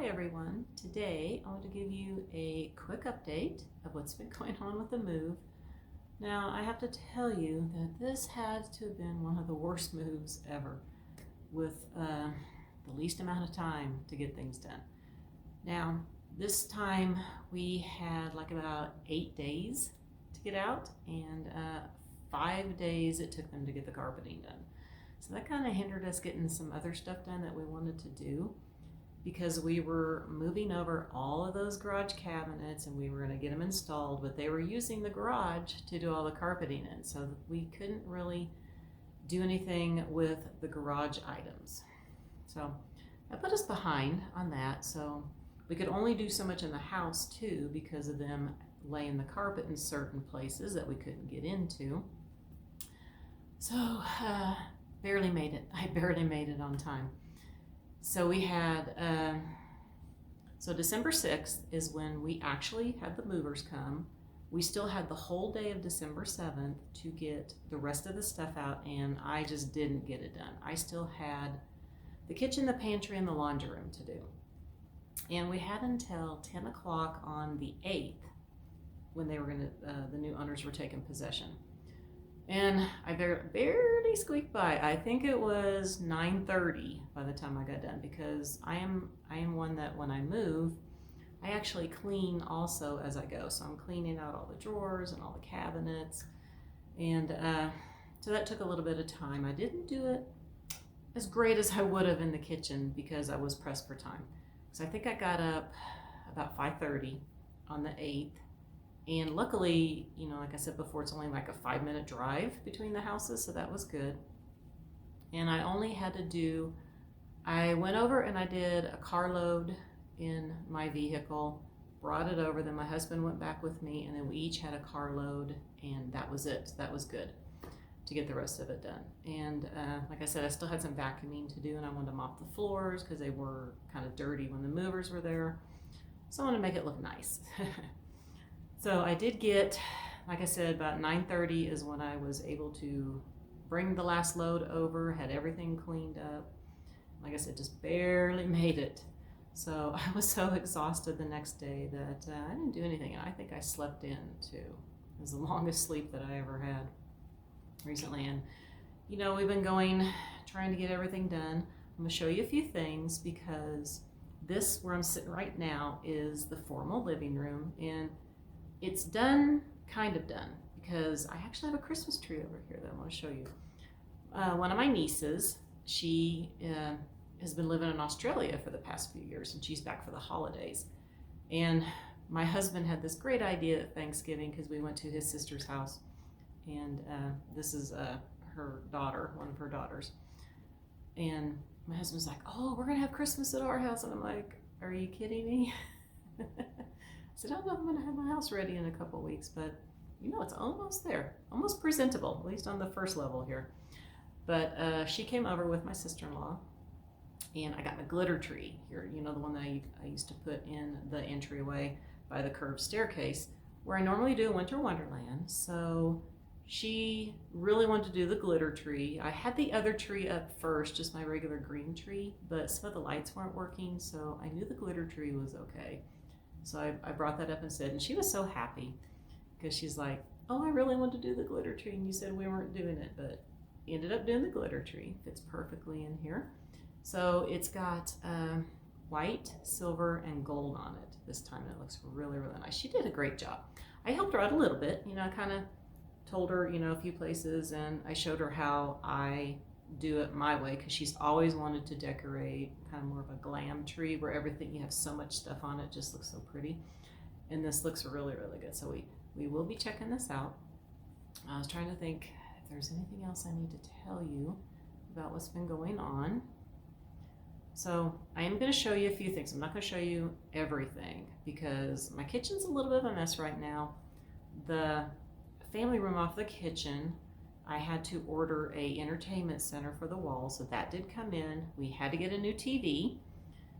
Hi everyone. Today I want to give you a quick update of what's been going on with the move. Now I have to tell you that this has to have been one of the worst moves ever with the least amount of time to get things done. Now this time we had like about 8 days to get out and 5 days it took them to get the carpeting done. So that kind of hindered us getting some other stuff done that we wanted to do, because we were moving over all of those garage cabinets and we were going to get them installed, but they were using the garage to do all the carpeting in, so we couldn't really do anything with the garage items. So that put us behind on that, so we could only do so much in the house too because of them laying the carpet in certain places that we couldn't get into. So barely made it. I barely made it on time. So we had, so December 6th is when we actually had the movers come. We still had the whole day of December 7th to get the rest of the stuff out, and I just didn't get it done. I still had the kitchen, the pantry, and the laundry room to do. And we had until 10 o'clock on the 8th when they were the new owners were taking possession. And I barely squeaked by. I think it was 9:30 by the time I got done, because I am one that when I move, I actually clean also as I go. So I'm cleaning out all the drawers and all the cabinets. And so that took a little bit of time. I didn't do it as great as I would have in the kitchen because I was pressed for time. So I think I got up about 5:30 on the 8th. And luckily, you know, like I said before, it's only like a 5-minute drive between the houses, so that was good. And I only had to do, I went over and I did a carload in my vehicle, brought it over, then my husband went back with me, and then we each had a carload, and that was it. That was good to get the rest of it done. And like I said, I still had some vacuuming to do, and I wanted to mop the floors because they were kind of dirty when the movers were there. So I wanted to make it look nice. So I did get, like I said, about 9:30 is when I was able to bring the last load over, had everything cleaned up. Like I said, just barely made it. So I was so exhausted the next day that I didn't do anything. And I think I slept in too. It was the longest sleep that I ever had recently. And you know, we've been trying to get everything done. I'm gonna show you a few things, because this, where I'm sitting right now, is the formal living room. And it's done, kind of done, because I actually have a Christmas tree over here that I want to show you. One of my nieces, she has been living in Australia for the past few years, and she's back for the holidays. And my husband had this great idea at Thanksgiving, because we went to his sister's house, and this is her daughter, one of her daughters. And my husband's like, "Oh, we're gonna have Christmas at our house," and I'm like, "Are you kidding me?" I said, "I don't know if I'm going to have my house ready in a couple of weeks, but you know, it's almost there, almost presentable, at least on the first level here." But she came over with my sister-in-law, and I got my glitter tree here, you know, the one that I used to put in the entryway by the curved staircase where I normally do Winter Wonderland. So she really wanted to do the glitter tree. I had the other tree up first, just my regular green tree, but some of the lights weren't working, so I knew the glitter tree was okay. So I brought that up instead, and she was so happy because she's like, "Oh, I really want to do the glitter tree, and you said we weren't doing it," but ended up doing the glitter tree. Fits perfectly in here. So it's got white, silver, and gold on it this time, and it looks really, really nice. She did a great job. I helped her out a little bit. You know, I kind of told her, you know, a few places, and I showed her how I do it my way, because she's always wanted to decorate kind of more of a glam tree where everything, you have so much stuff on it, just looks so pretty. And this looks really, really good. So we will be checking this out. I was trying to think if there's anything else I need to tell you about what's been going on. So I am going to show you a few things. I'm not going to show you everything because my kitchen's a little bit of a mess right now. The family room off the kitchen, I had to order a entertainment center for the wall, so that did come in. We had to get a new TV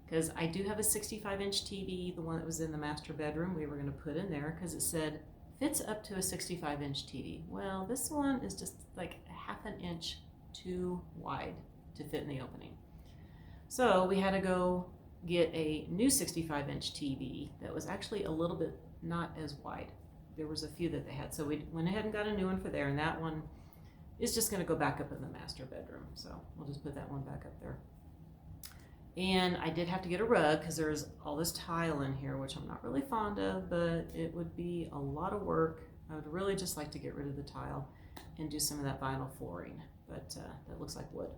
because I do have a 65-inch TV, the one that was in the master bedroom. We were going to put in there because it said fits up to a 65-inch TV. Well, this one is just like half an inch too wide to fit in the opening. So we had to go get a new 65-inch TV that was actually a little bit not as wide. There was a few that they had, so we went ahead and got a new one for there, and that one is just going to go back up in the master bedroom, so we'll just put that one back up there. And I did have to get a rug because there's all this tile in here, which I'm not really fond of, but it would be a lot of work. I would really just like to get rid of the tile and do some of that vinyl flooring, but that looks like wood.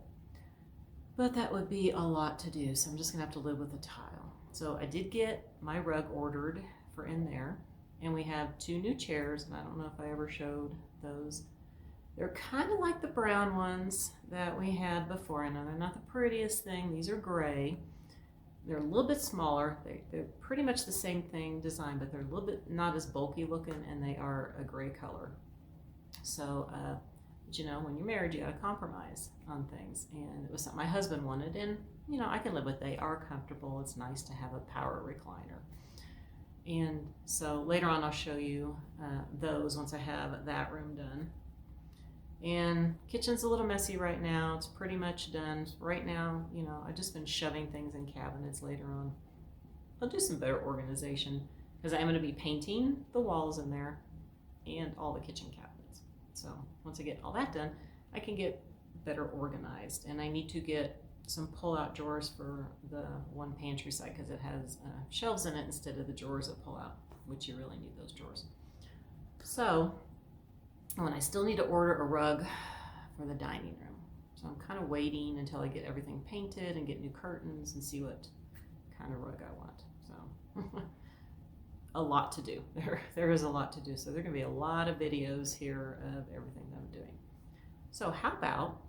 But that would be a lot to do, so I'm just gonna have to live with the tile. So I did get my rug ordered for in there, and we have 2 new chairs, and I don't know if I ever showed those. They're kind of like the brown ones that we had before. I know they're not the prettiest thing. These are gray. They're a little bit smaller. They're pretty much the same thing design, but they're a little bit not as bulky looking, and they are a gray color. So, but you know, when you're married, you got to compromise on things. And it was something my husband wanted, and you know, I can live with. They are comfortable. It's nice to have a power recliner. And so later on, I'll show you those once I have that room done. And kitchen's a little messy right now. It's pretty much done. Right now, you know, I've just been shoving things in cabinets. Later on, I'll do some better organization because I'm going to be painting the walls in there and all the kitchen cabinets. So once I get all that done, I can get better organized. And I need to get some pull-out drawers for the one pantry side because it has shelves in it instead of the drawers that pull out, which you really need those drawers. So, and I still need to order a rug for the dining room. So I'm kind of waiting until I get everything painted and get new curtains and see what kind of rug I want. So a lot to do. There is a lot to do. So there are going to be a lot of videos here of everything that I'm doing. So how about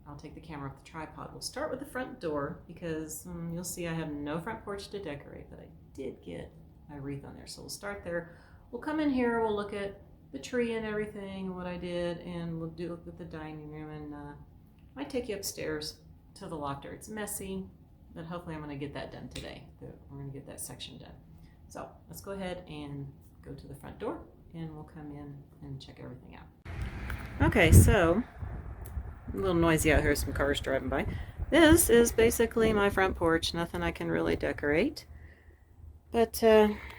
I'll take the camera off the tripod. We'll start with the front door because you'll see I have no front porch to decorate, but I did get my wreath on there. So we'll start there. We'll come in here. We'll look at the tree and everything, what I did, and we'll do it with the dining room, and might take you upstairs to the loft area. It's messy, but hopefully I'm going to get that done today. We're going to get that section done. So let's go ahead and go to the front door, and we'll come in and check everything out. Okay, so a little noisy out here, some cars driving by. This is basically my front porch, nothing I can really decorate. But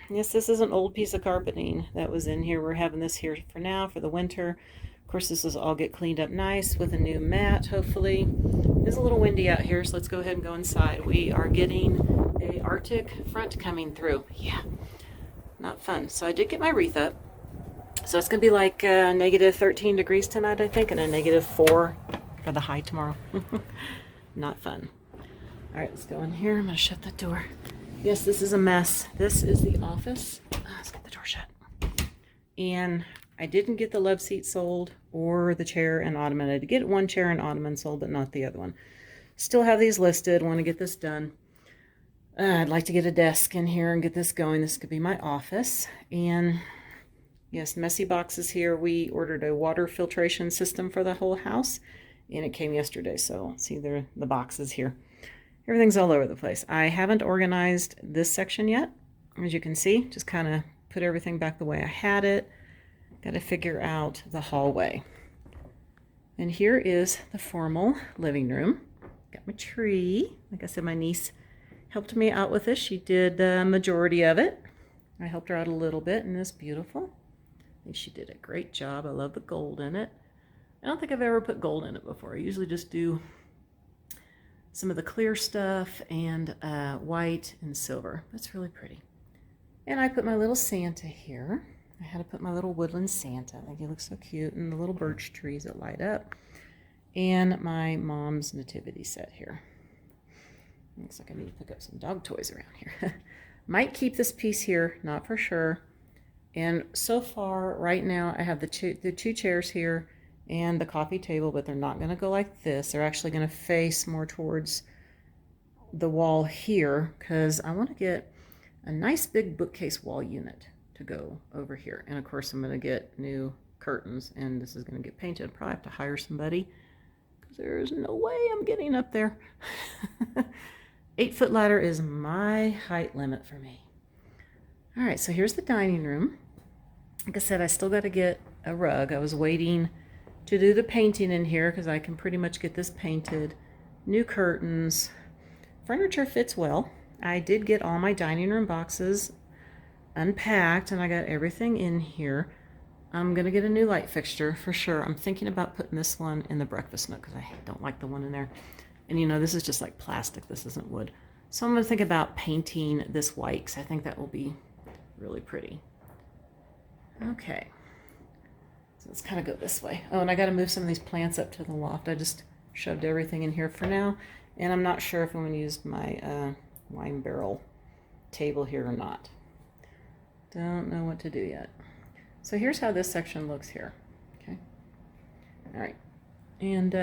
yes, this is an old piece of carpeting that was in here. We're having this here for now, for the winter. Of course, this will all get cleaned up nice with a new mat, hopefully. It's a little windy out here, so let's go ahead and go inside. We are getting a Arctic front coming through. Yeah, not fun. So I did get my wreath up. So it's going to be like negative 13 degrees tonight, I think, and a negative 4 for the high tomorrow. Not fun. All right, let's go in here. I'm going to shut the door. Yes, this is a mess. This is the office. Let's get the door shut. And I didn't get the love seat sold or the chair and ottoman. I did get one chair and ottoman sold, but not the other one. Still have these listed. Want to get this done. I'd like to get a desk in here and get this going. This could be my office. And yes, messy boxes here. We ordered a water filtration system for the whole house, and it came yesterday. So see the boxes here. Everything's all over the place. I haven't organized this section yet. As you can see, just kind of put everything back the way I had it. Got to figure out the hallway. And here is the formal living room. Got my tree. Like I said, my niece helped me out with this. She did the majority of it. I helped her out a little bit, and it's beautiful. I think she did a great job. I love the gold in it. I don't think I've ever put gold in it before. I usually just do some of the clear stuff and white and silver. That's really pretty. And I put my little Santa here. I had to put my little woodland Santa. I think he looks so cute. And the little birch trees that light up. And my mom's nativity set here. Looks like I need to pick up some dog toys around here. Might keep this piece here, not for sure. And so far, right now, I have the two chairs here and the coffee table, but they're not going to go like this. They're actually going to face more towards the wall here because I want to get a nice big bookcase wall unit to go over here. And of course, I'm going to get new curtains, and this is going to get painted. I'll probably have to hire somebody because there's no way I'm getting up there. 8-foot ladder is my height limit for me. All right, so here's the dining room. Like I said, I still got to get a rug. I was waiting to do the painting in here because I can pretty much get this painted. New curtains, furniture fits well. I did get all my dining room boxes unpacked and I got everything in here. I'm gonna get a new light fixture for sure. I'm thinking about putting this one in the breakfast nook because I don't like the one in there. And you know, this is just like plastic, this isn't wood. So I'm gonna think about painting this white because I think that will be really pretty. Okay, so let's kind of go this way. Oh, and I gotta move some of these plants up to the loft. I just shoved everything in here for now. And I'm not sure if I'm gonna use my wine barrel table here or not. Don't know what to do yet. So here's how this section looks here. Okay. All right. And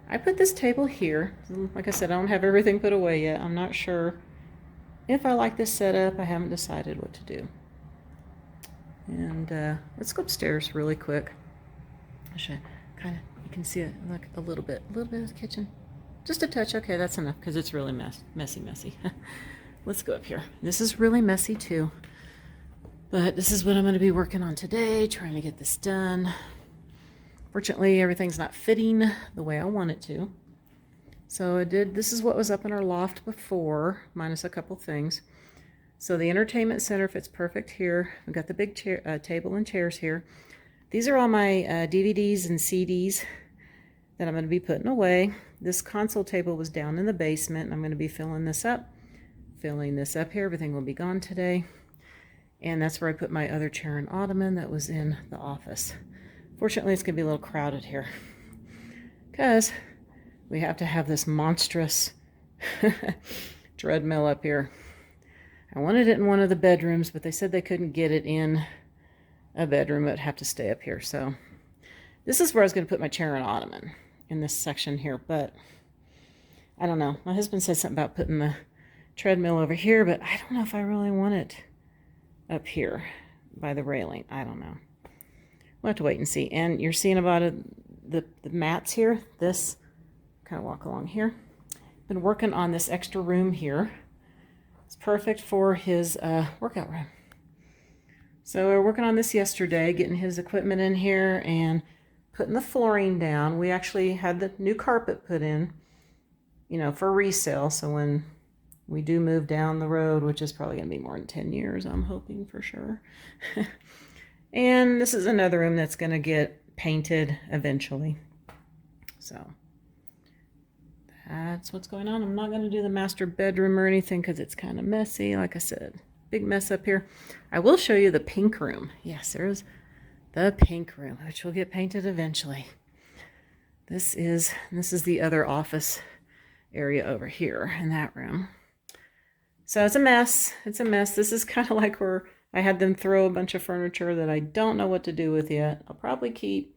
I put this table here. Like I said, I don't have everything put away yet. I'm not sure if I like this setup. I haven't decided what to do. And let's go upstairs really quick. I should kind of, you can see it like a little bit of the kitchen. Just a touch. Okay, that's enough because it's really messy. Let's go up here. This is really messy too. But this is what I'm going to be working on today, trying to get this done. Fortunately, everything's not fitting the way I want it to. So this is what was up in our loft before, minus a couple things. So the entertainment center fits perfect here. We've got the big table and chairs here. These are all my DVDs and CDs that I'm going to be putting away. This console table was down in the basement, and I'm going to be filling this up here. Everything will be gone today. And that's where I put my other chair and ottoman that was in the office. Fortunately, it's going to be a little crowded here because we have to have this monstrous treadmill up here. I wanted it in one of the bedrooms, but they said they couldn't get it in a bedroom. It would have to stay up here. So this is where I was going to put my chair and ottoman, in this section here. But I don't know. My husband said something about putting the treadmill over here, but I don't know if I really want it up here by the railing. I don't know. We'll have to wait and see. And you're seeing about the mats here. This, kind of walk along here. Been working on this extra room here. It's perfect for his workout room. So we were working on this yesterday, getting his equipment in here and putting the flooring down. We actually had the new carpet put in, you know, for resale. So when we do move down the road, which is probably going to be more than 10 years, I'm hoping for sure. And this is another room that's going to get painted eventually. So that's what's going on. I'm not going to do the master bedroom or anything because it's kind of messy. Like I said, big mess up here. I will show you the pink room. Yes, there's the pink room, which will get painted eventually. This is the other office area over here in that room. So it's a mess. It's a mess. This is kind of like where I had them throw a bunch of furniture that I don't know what to do with yet. I'll probably keep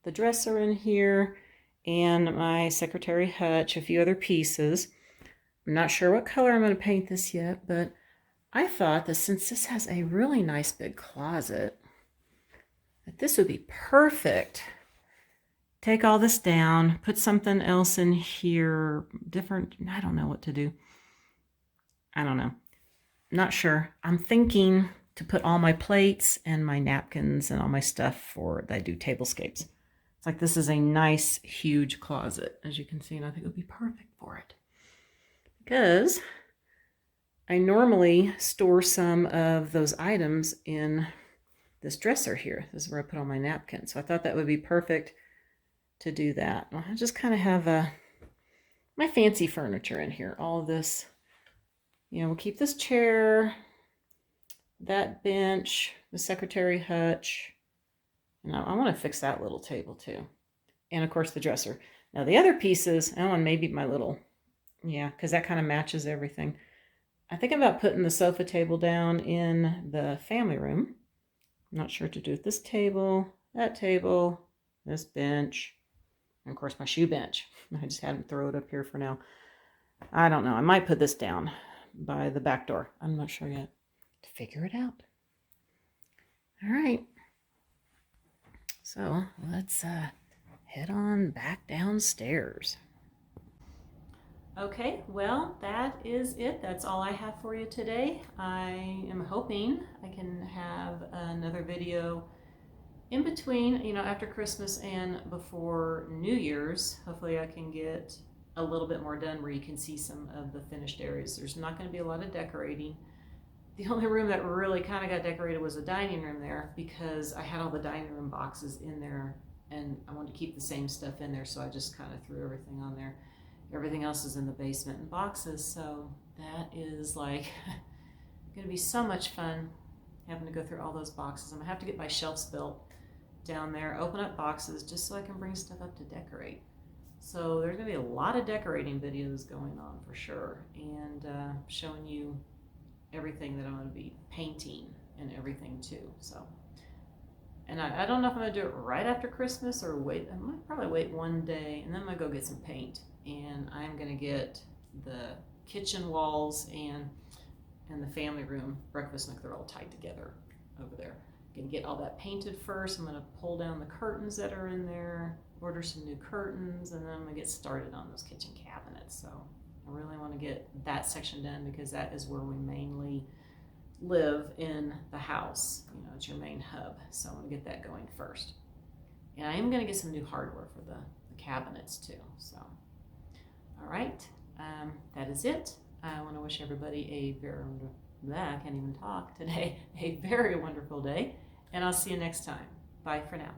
the dresser in here and my secretary hutch, a few other pieces. I'm not sure what color I'm going to paint this yet, but I thought that since this has a really nice big closet, that this would be perfect. Take all this down, put something else in here, different, I don't know what to do. I don't know. Not sure. I'm thinking to put all my plates and my napkins and all my stuff for that I do tablescapes. It's like this is a nice, huge closet, as you can see, and I think it would be perfect for it. Because I normally store some of those items in this dresser here. This is where I put all my napkins. So I thought that would be perfect to do that. I just kind of have my fancy furniture in here. All of this. You know, we'll keep this chair, that bench, the secretary hutch. And I want to fix that little table too. And of course the dresser. Now the other pieces, oh, and maybe my little, yeah, because that kind of matches everything. I think about putting the sofa table down in the family room. I'm not sure what to do with this table, that table, this bench, and of course my shoe bench. I just had them throw it up here for now. I don't know. I might put this down by the back door. I'm not sure yet. To figure it out. All right. So let's head on back downstairs. Okay, well, that is it. That's all I have for you today. I am hoping I can have another video in between, you know, after Christmas and before New Year's. Hopefully I can get a little bit more done where you can see some of the finished areas. There's not going to be a lot of decorating. The only room that really kind of got decorated was the dining room there, because I had all the dining room boxes in there and I wanted to keep the same stuff in there, so I just kind of threw everything on there. Everything else is in the basement in boxes, so that is like going to be so much fun having to go through all those boxes. I'm going to have to get my shelves built down there, open up boxes just so I can bring stuff up to decorate. So there's going to be a lot of decorating videos going on for sure, and showing you everything that I'm going to be painting and everything too. So, and I don't know if I'm going to do it right after Christmas or wait. I might probably wait one day and then I'm going to go get some paint, and I'm going to get the kitchen walls and the family room breakfast nook. They're all tied together over there. I'm going to get all that painted first. I'm going to pull down the curtains that are in there, order some new curtains, and then I'm going to get started on those kitchen cabinets. So I really want to get that section done because that is where we mainly live in the house. You know, it's your main hub. So I want to get that going first. And I am going to get some new hardware for the cabinets too. So, all right, that is it. I want to wish everybody I can't even talk today, a very wonderful day. And I'll see you next time. Bye for now.